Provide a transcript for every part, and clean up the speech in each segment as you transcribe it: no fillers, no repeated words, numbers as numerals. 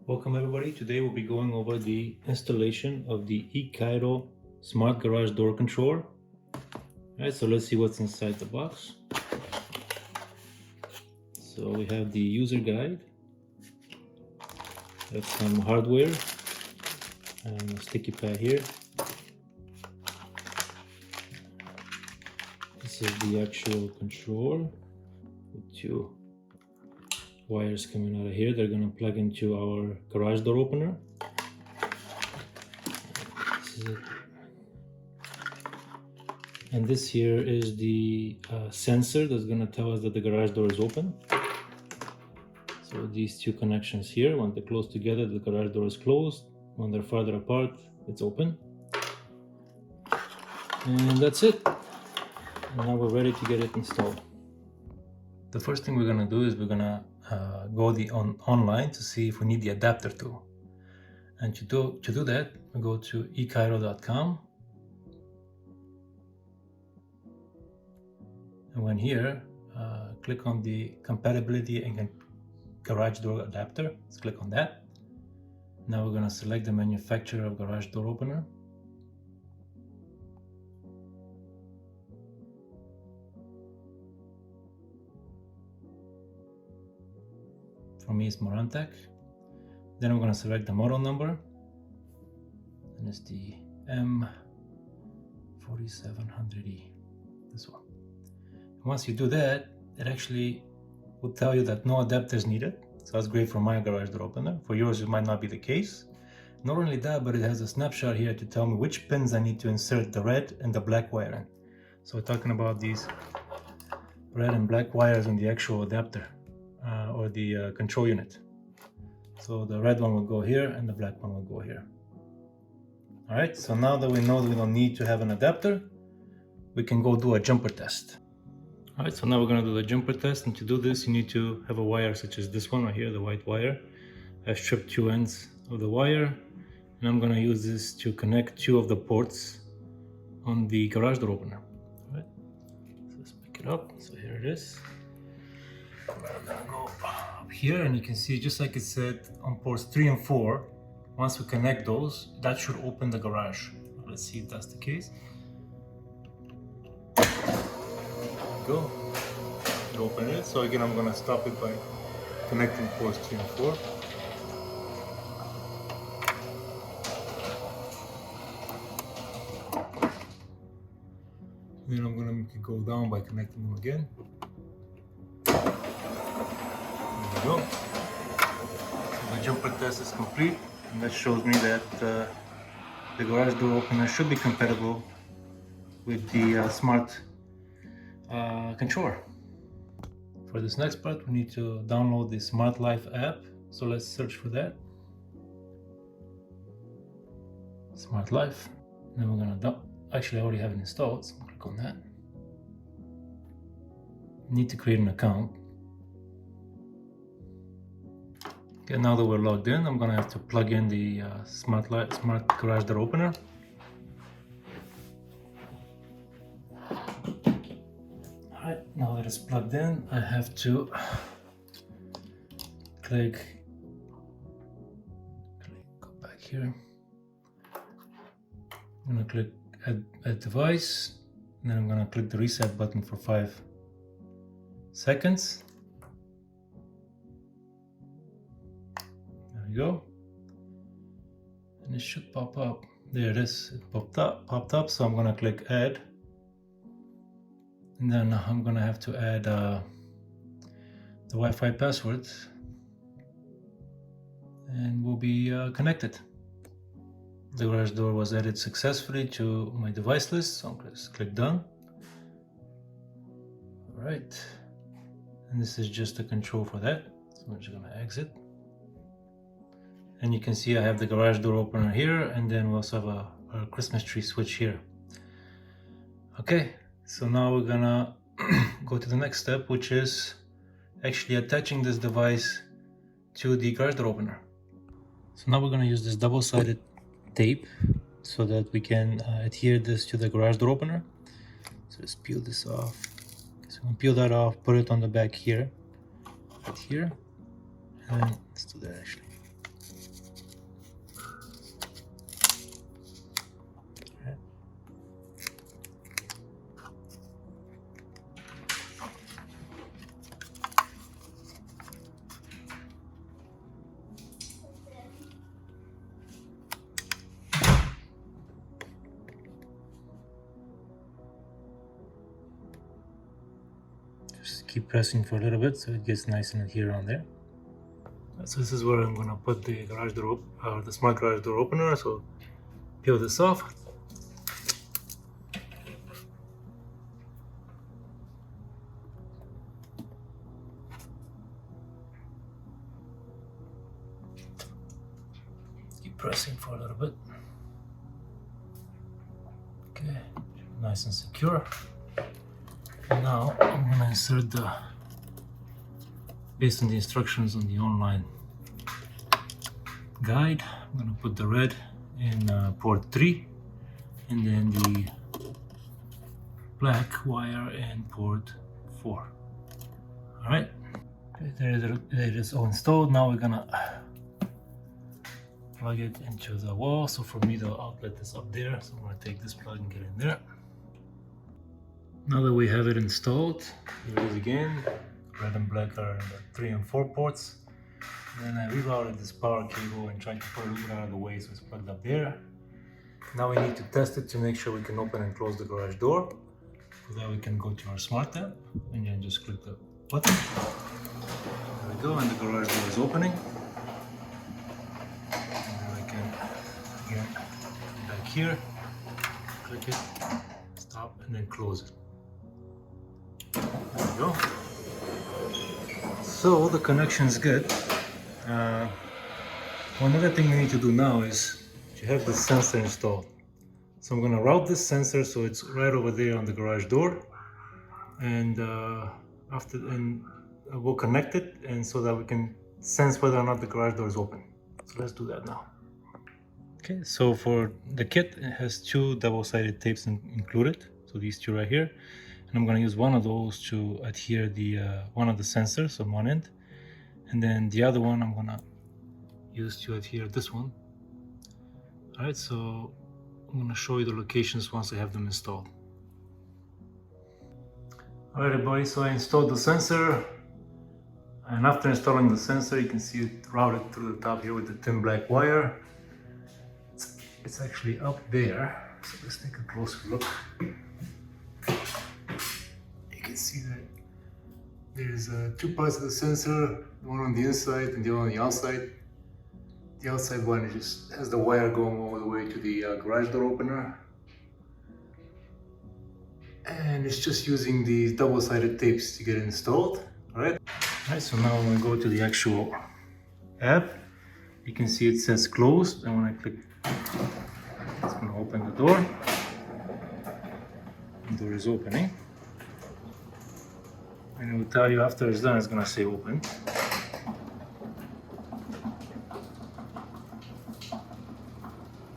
Welcome everybody. Today we'll be going over the installation of the eKyro smart garage door controller. Alright, so let's see what's inside the box. So we have the user guide, have some hardware and a sticky pad here. This is the actual controller with two wires coming out of here. They're going to plug into our garage door opener. This is it. And this here is the sensor that's going to tell us that the garage door is open. So these two connections here, when they're close together, the garage door is closed. When they're farther apart, it's open. And that's it. And now we're ready to get it installed. The first thing we're going to do is we're going to go online to see if we need the adapter tool. And to do that, we go to eKyro.com. And when here, click on the Compatibility and Garage Door Adapter. Let's click on that. Now we're going to select the manufacturer of garage door opener. For me, it's Marantec. Then I'm going to select the model number, and it's the M4700E, this one. Once you do that, it actually will tell you that no adapter is needed. So that's great for my garage door opener. For yours, it might not be the case. Not only that, but it has a snapshot here to tell me which pins I need to insert the red and the black wire in. So we're talking about these red and black wires in the actual adapter or the control unit. So the red one will go here and the black one will go here. All right, so now that we know that we don't need to have an adapter, we can go do a jumper test. All right, so now we're going to do the jumper test, and to do this you need to have a wire such as this one right here, the white wire. I've stripped two ends of the wire, and I'm going to use this to connect two of the ports on the garage door opener. All right, so let's pick it up. So here it is. I'm going to go up here, and you can see just like it said on ports 3 and 4, once we connect those, that should open the garage. Let's see if that's the case. Go open it. So again, I'm going to stop it by connecting ports 3 and 4. Then I'm going to make it go down by connecting them again. There we go. So the jumper test is complete, and that shows me that the garage door opener should be compatible with the smart controller. For this next part, we need to download the Smart Life app. So let's search for that. Smart Life. Then we're gonna actually I already have it installed, so click on that. Need to create an account. Okay, now that we're logged in, I'm gonna have to plug in the Smart Garage Door Opener. Alright, now that it's plugged in, I have to go back here. I'm gonna click add device, and then I'm gonna click the reset button for 5 seconds. There we go. And it should pop up. There it is. It popped up. So I'm gonna click add. And then I'm gonna have to add the Wi-Fi password, and we'll be connected. The garage door was added successfully to my device list, so I'm going to click done. All right, and this is just a control for that, so I'm just gonna exit. And you can see I have the garage door opener here, and then we also have a Christmas tree switch here. Okay. So now we're gonna go to the next step, which is actually attaching this device to the garage door opener. So now we're gonna use this double-sided tape so that we can adhere this to the garage door opener. So let's peel this off. So I'm gonna peel that off, put it on the back here, right here, and let's do that actually. keep pressing for a little bit so it gets nice and adherent on there. So this is where I'm gonna put the garage door, the smart garage door opener. So peel this off. Keep pressing for a little bit. Okay, nice and secure. And now I'm gonna insert based on the instructions on the online guide, I'm gonna put the red in port 3 and then the black wire in port 4. Alright, okay, there it is all installed. Now we're gonna plug it into the wall. So for me the outlet is up there, so I'm gonna take this plug and get in there. Now that we have it installed, here it is again. Red and black are the 3 and 4 ports. And then I rerouted this power cable and tried to put it out of the way so it's plugged up there. Now we need to test it to make sure we can open and close the garage door. For that we can go to our smart app and then just click the button. There we go, and the garage door is opening. And then I can, again, back here, click it, stop, and then close it. There we go. So the connection is good. One other thing we need to do now is to have the sensor installed. So I'm going to route this sensor so it's right over there on the garage door, and we'll connect it, and so that we can sense whether or not the garage door is open. So let's do that now. Okay, so for the kit, it has 2 double-sided tapes included. So these 2 right here. And I'm going to use one of those to adhere the one of the sensors on one end, and then the other one I'm going to use to adhere this one. Alright, so I'm going to show you the locations once I have them installed. Alright everybody, so I installed the sensor, and after installing the sensor you can see it routed through the top here with the thin black wire. It's actually up there, so let's take a closer look. See that there's 2 parts of the sensor, one on the inside and the other on the outside. The outside one just has the wire going all the way to the garage door opener, and it's just using these double-sided tapes to get it installed. Alright, so now when we go to the actual app, you can see it says closed, and when I click, it's going to open the door. The door is opening. And it will tell you after it's done, it's going to say open.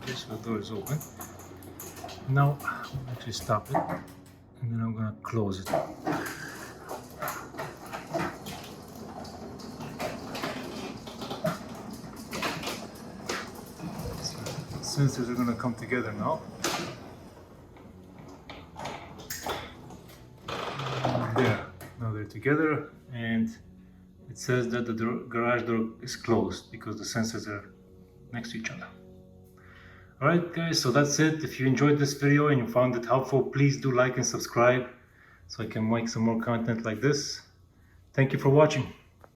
Okay, so the door is open. Now, I'll actually stop it, and then I'm going to close it. So, sensors are going to come together now. There. Now they're together, and it says that the garage door is closed because the sensors are next to each other. Alright guys, so that's it. If you enjoyed this video and you found it helpful, please do like and subscribe so I can make some more content like this. Thank you for watching.